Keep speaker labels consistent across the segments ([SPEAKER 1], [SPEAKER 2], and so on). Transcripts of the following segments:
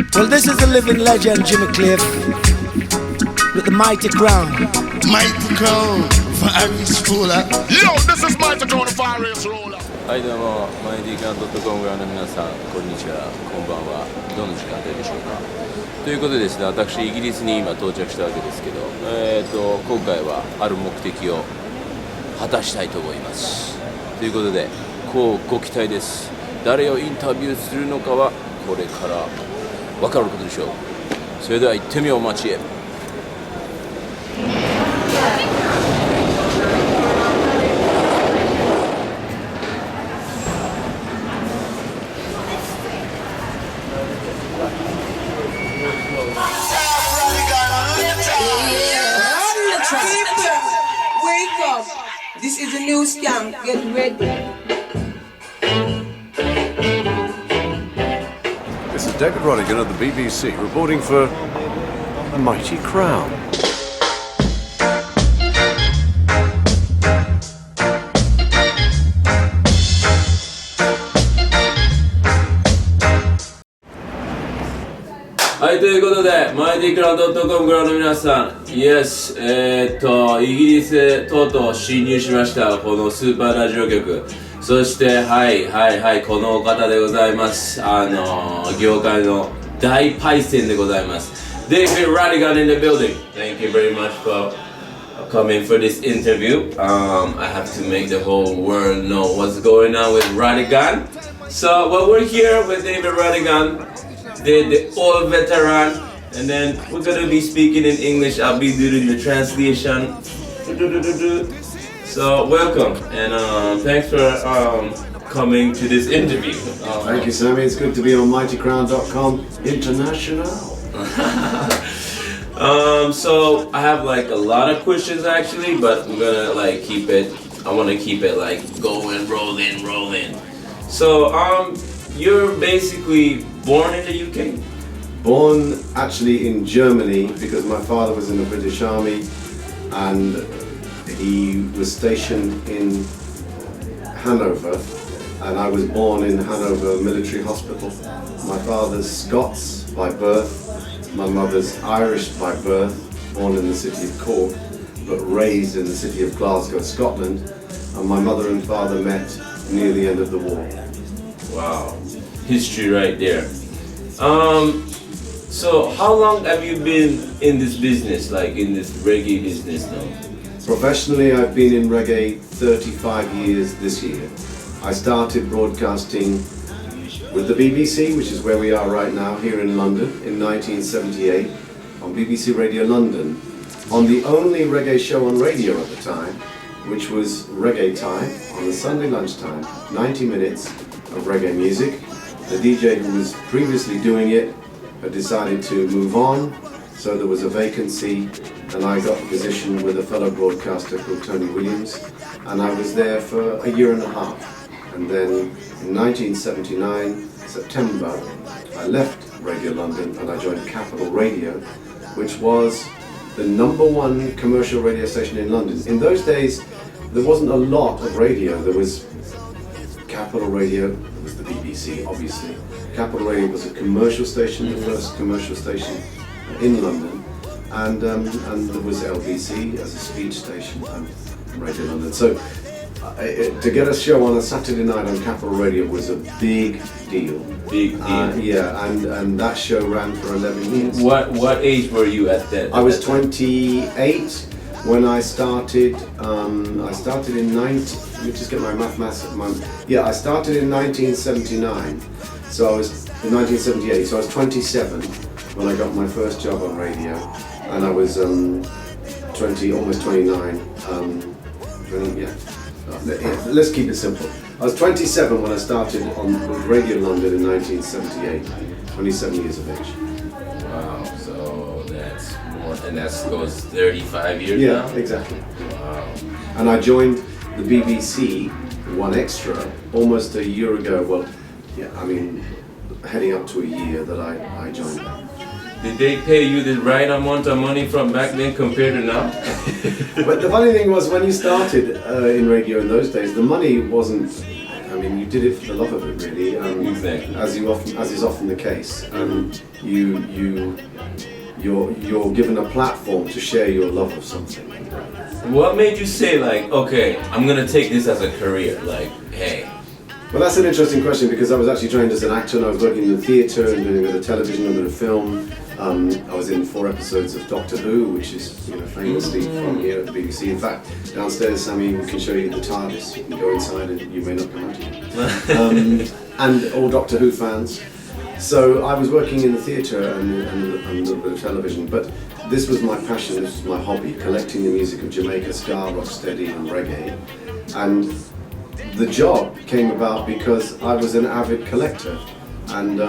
[SPEAKER 1] Well, this is the living legend, Jimmy Cliff, with the Mightycrown.
[SPEAKER 2] Mightycrown for Irish ruler.
[SPEAKER 3] Yo, this is Mightycrown for Irish ruler.
[SPEAKER 4] はいどうも、Mightycrown.com 側の皆さん、こんにちは、こんばんは。どの時間帯でしょうか。ということでですね、私イギリスに今到着したわけですけど、今回はある目的を果たしたいと思います。ということで、こうご期待です。誰をインタビューするのかはこれから分かることでしょう。それでは行ってみよう、街へ。
[SPEAKER 5] Wake up! This is a new scam. Get ready.
[SPEAKER 6] This is David Rodigan of the BBC reporting for Mightycrown.
[SPEAKER 4] はい、ということで、Mightycrown.com からの皆さん、Yes、イギリスへとうとう侵入しました、このスーパーラジオ局。そして、このお方でございます。業界の大パイセンでございます。David Rodigan in the building. Thank you very much for coming for this interview. I have to make the whole world know what's going on with Rodigan. So, we're here with David Rodigan. The old veteran, and then we're gonna be speaking in English. I'll be doing the translation. So welcome, and thanks for coming to this interview.
[SPEAKER 6] Thank you, Sammy. It's good to be on Mightycrown.com International.
[SPEAKER 4] So I have like a lot of questions actually, but I'm gonna like keep it. I want to keep it like going, rolling. So you're basically born in the UK?
[SPEAKER 6] Born actually in Germany because my father was in the British Army and he was stationed in Hanover, and I was born in Hanover Military Hospital. My father's Scots by birth, my mother's Irish by birth, born in the city of Cork but raised in the city of Glasgow, Scotland, and my mother and father met near the end of the war.
[SPEAKER 4] Wow, history right there. So how long have you been in this business, like in this reggae business now?
[SPEAKER 6] Professionally, I've been in reggae 35 years this year. I started broadcasting with the BBC, which is where we are right now, here in London, in 1978, on BBC Radio London, on the only reggae show on radio at the time, which was Reggae Time, on the Sunday lunchtime, 90 minutes of reggae music. The DJ who was previously doing it had decided to move on, so there was a vacancy, and I got the position with a fellow broadcaster called Tony Williams, and I was there for a year and a half. And then in 1979, September, I left Radio London and I joined Capital Radio, which was the #1 commercial radio station in London. In those days, there wasn't a lot of radio. There was Capital Radio, there was the BBC, obviously. Capital Radio was a commercial station, the first commercial station in London, and there was LBC as a speech station and Radio London. So to get a show on a Saturday night on Capital Radio was a big deal. And that show ran for 11 years.
[SPEAKER 4] What age were you at that?
[SPEAKER 6] I was 28 when I started. I started in let me just get my mathematics. I started in 1979. So I was in 1978. So I was 27 when I got my first job on radio, and I was 20, almost 29. Let's keep it simple. I was 27 when I started on Radio London in 1978. 27 years of age.
[SPEAKER 4] Wow. So that's more, and that goes 35 years
[SPEAKER 6] Yeah,
[SPEAKER 4] now?
[SPEAKER 6] exactly.
[SPEAKER 4] Wow.
[SPEAKER 6] And I joined the BBC, One Extra, almost a year ago. Well, heading up to a year that I joined that.
[SPEAKER 4] Did they pay you the right amount of money from back then compared to now?
[SPEAKER 6] But the funny thing was, when you started in radio in those days, the money wasn't and you did it for the love of it, really.
[SPEAKER 4] Exactly.
[SPEAKER 6] As is often the case. You're given a platform to share your love of something.
[SPEAKER 4] What made you say like, okay, I'm gonna take this as a career? Like, hey.
[SPEAKER 6] Well, that's an interesting question because I was actually trained as an actor and I was working in the theatre and doing a bit of television and a bit of film. I was in 4 episodes of Doctor Who, which is famously from here at the BBC. In fact, downstairs, Sammy, we can show you the TARDIS. You can go inside and you may not come out again. And all Doctor Who fans. So I was working in the theatre and a little bit of television, but this was my passion, this was my hobby, collecting the music of Jamaica, ska, rocksteady and reggae. And the job came about because I was an avid collector. And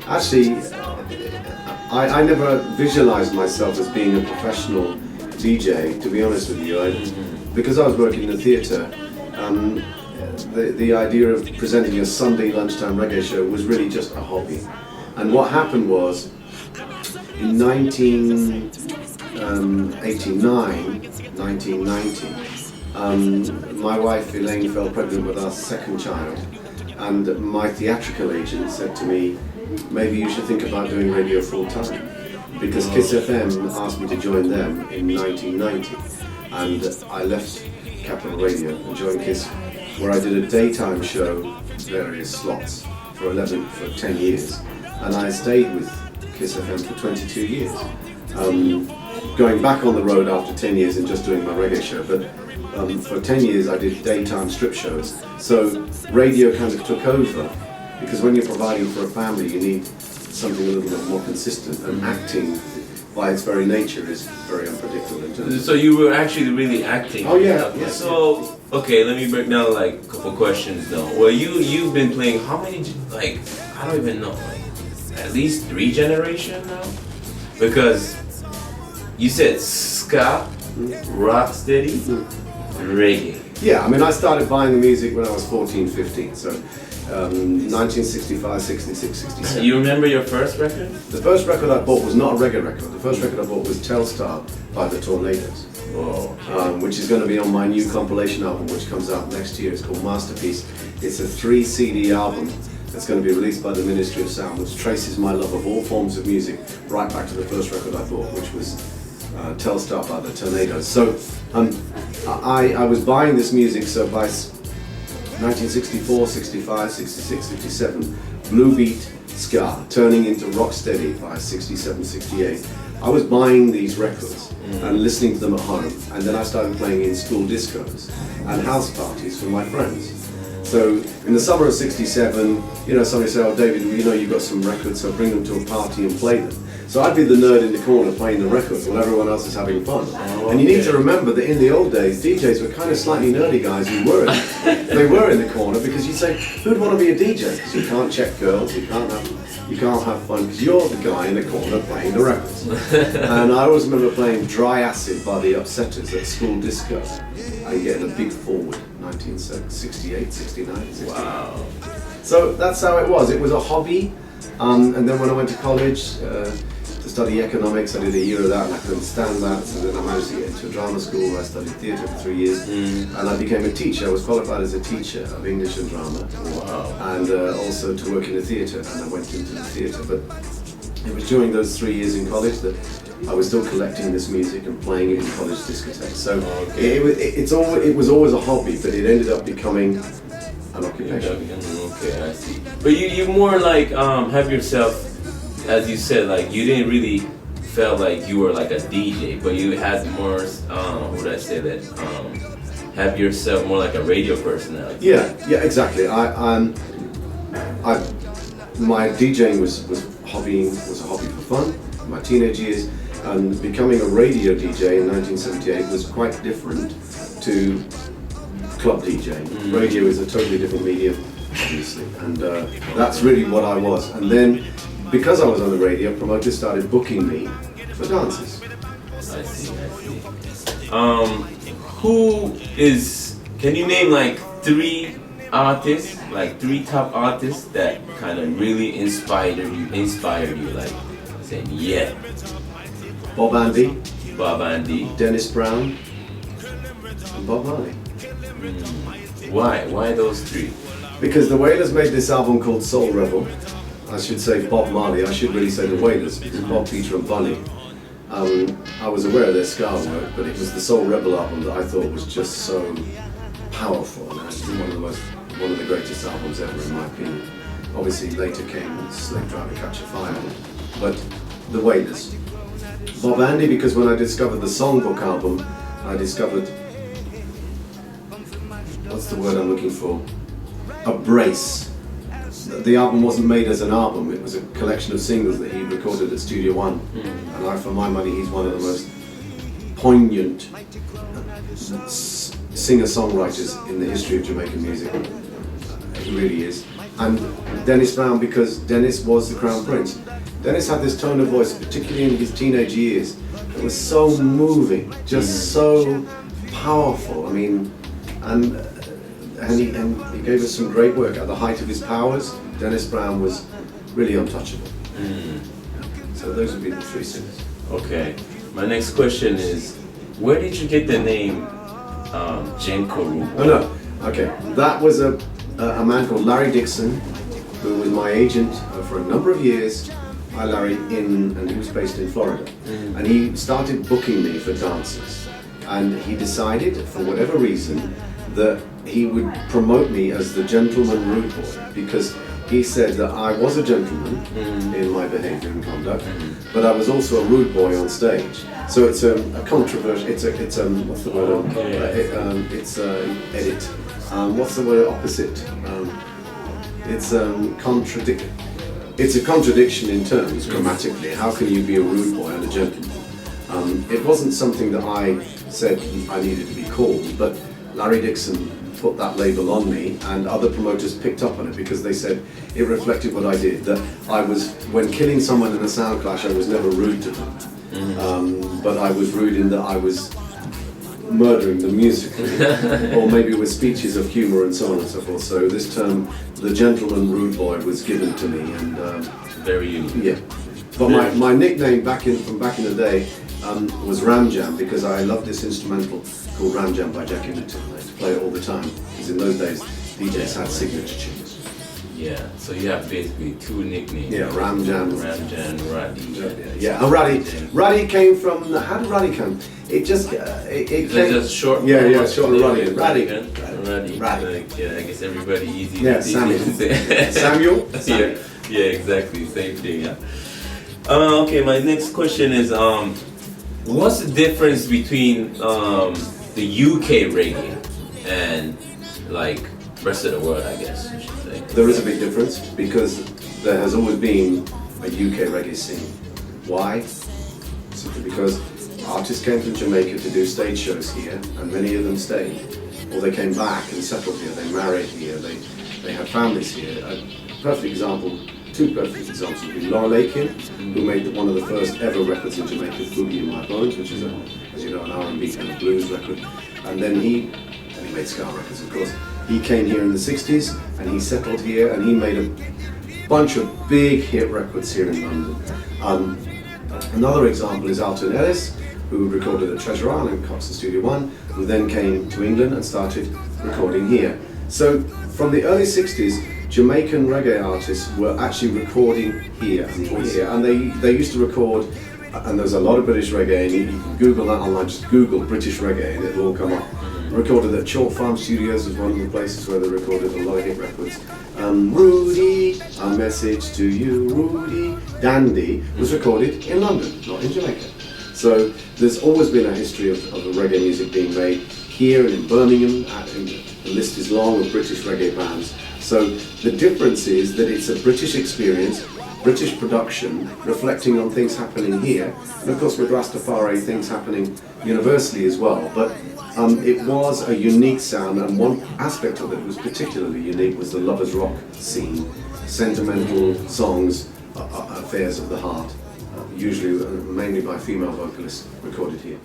[SPEAKER 6] actually, I never visualized myself as being a professional DJ, to be honest with you. Because I was working in the theatre, the idea of presenting a Sunday lunchtime reggae show was really just a hobby. And what happened was, in 1989, 1990, my wife Elaine fell pregnant with our second child, and my theatrical agent said to me, maybe you should think about doing radio full time, because Kiss FM asked me to join them in 1990, and I left Capital Radio and joined Kiss, where I did a daytime show, various slots, for 10 years, and I stayed with Kiss FM for 22 years. Going back on the road after 10 years and just doing my reggae show, but for 10 years I did daytime strip shows. So radio kind of took over, because when you're providing for a family you need something a little bit more consistent, and acting by its very nature is very unpredictable in terms of...
[SPEAKER 4] So you were actually really acting?
[SPEAKER 6] Oh yeah, yes.
[SPEAKER 4] So, okay, let me break down like a couple questions now. Well, you've been playing how many, like, I don't even know, like, at least 3 generations now? Because you said ska, rocksteady, reggae.
[SPEAKER 6] Yeah, I mean, I started buying the music when I was 14, 15, so 1965, 66, 67.
[SPEAKER 4] You remember your first record?
[SPEAKER 6] The first record I bought was not a reggae record. The first record I bought was Telstar by the Tornadoes, which is going to be on my new compilation album, which comes out next year. It's called Masterpiece. It's a 3 CD album that's going to be released by the Ministry of Sound, which traces my love of all forms of music right back to the first record I bought, which was Telstar by the Tornadoes. So I was buying this music, so by 1964, 65, 66, 67, blue beat ska turning into rocksteady by 67, 68. I was buying these records and listening to them at home, and then I started playing in school discos and house parties for my friends. So in the summer of 67, somebody said, oh David, you've got some records, so bring them to a party and play them. So I'd be the nerd in the corner playing the records while everyone else is having fun. And you need to remember that in the old days, DJs were kind of slightly nerdy guys who weren't. They were in the corner because you'd say, who'd want to be a DJ? Because you can't check girls, you can't have fun, because you're the guy in the corner playing the records. And I always remember playing Dry Acid by the Upsetters at school disco and getting a big forward, 1968, 69, 69.
[SPEAKER 4] Wow.
[SPEAKER 6] So that's how it was. It was a hobby. And then when I went to college to study economics, I did a year of that and I couldn't stand that. So then I managed to get into a drama school where I studied theatre for 3 years. And I became a teacher. I was qualified as a teacher of English and drama.
[SPEAKER 4] Wow.
[SPEAKER 6] And also to work in the theatre. And I went into the theatre. But it was during those 3 years in college that I was still collecting this music and playing it in college discotheques. So it was always a hobby, but it ended up becoming an occupation.
[SPEAKER 4] Okay, I see. But you more like have yourself, as you said, like you didn't really felt like you were like a DJ, but you had more, how would I say that? Have yourself more like a radio personality.
[SPEAKER 6] Yeah, exactly. My DJing was a hobby for fun in my teenage years, and becoming a radio DJ in 1978 was quite different to club DJing. Radio is a totally different medium, obviously, and that's really what I was. And then, because I was on the radio, promoters started booking me for dances.
[SPEAKER 4] I see. Can you name like 3 artists, like 3 top artists that kind of really inspired you, like saying, yeah.
[SPEAKER 6] Bob Andy,
[SPEAKER 4] Dennis
[SPEAKER 6] Brown, and Bob Marley.
[SPEAKER 4] Why those 3?
[SPEAKER 6] Because the Wailers made this album called Soul Rebel. I should say Bob Marley, I should really say the Wailers, because Bob, Peter and Bunny. I was aware of their ska work, but it was the Soul Rebel album that I thought was just so powerful, and it's one of the greatest albums ever in my opinion. Obviously later came Slave Driver Catch a Fire, but the Wailers. Bob Andy, because when I discovered the Songbook album, I discovered, what's the word I'm looking for? A brace. The album wasn't made as an album, it was a collection of singles that he recorded at Studio One. And for my money, he's one of the most poignant singer-songwriters in the history of Jamaican music. He really is. And Dennis Brown, because Dennis was the Crown Prince. Dennis had this tone of voice, particularly in his teenage years, that was so moving, just so powerful. I mean, and he gave us some great work at the height of his powers. Dennis Brown was really untouchable. So those would be the three singers.
[SPEAKER 4] Okay, my next question is, where did you get the name Jenko Rubo?
[SPEAKER 6] Oh no, okay, that was a man called Larry Dixon, who was my agent for a number of years. Hi Larry, and he was based in Florida. And he started booking me for dances. And he decided, for whatever reason, that he would promote me as the gentleman rude boy, because he said that I was a gentleman in my behaviour and conduct, but I was also a rude boy on stage. So it's a controversial. It's what's the word? Edit. What's the word opposite? It's It's a contradiction in terms grammatically. How can you be a rude boy and a gentleman? It wasn't something that I said I needed to be called, but Larry Dixon put that label on me, and other promoters picked up on it because they said it reflected what I did, that I was, when killing someone in a sound clash, I was never rude to them, but I was rude in that I was murdering them musically, or maybe with speeches of humour and so on and so forth. So this term, the gentleman rude boy, was given to me, and
[SPEAKER 4] very unique.
[SPEAKER 6] Yeah, but my nickname from back in the day was Ram Jam, because I loved this instrumental called Ram Jam by Jackie Newton. I used to play it all the time, because in those days DJs had signature tunes.
[SPEAKER 4] Yeah, so you have basically two nicknames.
[SPEAKER 6] Yeah, Ram Jam.
[SPEAKER 4] Ram Jam, Roddy.
[SPEAKER 6] Yeah, and Roddy came from, how did Roddy come? It just, it came...
[SPEAKER 4] Just short.
[SPEAKER 6] Yeah, short of Roddy. Roddy.
[SPEAKER 4] Like, yeah, I guess everybody easy.
[SPEAKER 6] Yeah, Samuel. Samuel?
[SPEAKER 4] Yeah, exactly, same thing, yeah. Okay, my next question is, what's the difference between the UK reggae and like rest of the world, I guess you should say?
[SPEAKER 6] There is a big difference, because there has always been a UK reggae scene. Why? Simply because artists came from Jamaica to do stage shows here, and many of them stayed. Or they came back and settled here, they married here, they had families here. A perfect example, two perfect examples would be Laurel Aitken, who made one of the first ever records in Jamaica, Boogie in My Bones, which is, as you know, an R&B kind of blues record. And then he made ska records, of course. He came here in the 60s, and he settled here, and he made a bunch of big hit records here in London. Another example is Alton Ellis, who recorded at Treasure Island and Coxon Studio One, who then came to England and started recording here. So from the early 60s, Jamaican reggae artists were actually recording here and they used to record, and there's a lot of British reggae, and you can Google that online, just Google British reggae and it'll all come up. Recorded at Chalk Farm Studios was one of the places where they recorded a lot of hit records. Rudy, a message to you, Rudy. Dandy was recorded in London, not in Jamaica. So there's always been a history of reggae music being made here and in Birmingham, and the list is long of British reggae bands. So the difference is that it's a British experience, British production, reflecting on things happening here, and of course with Rastafari things happening universally as well. But it was a unique sound, and one aspect of it was particularly unique was the lovers rock scene, sentimental songs, affairs of the heart. Usually mainly by female vocalists, recorded here.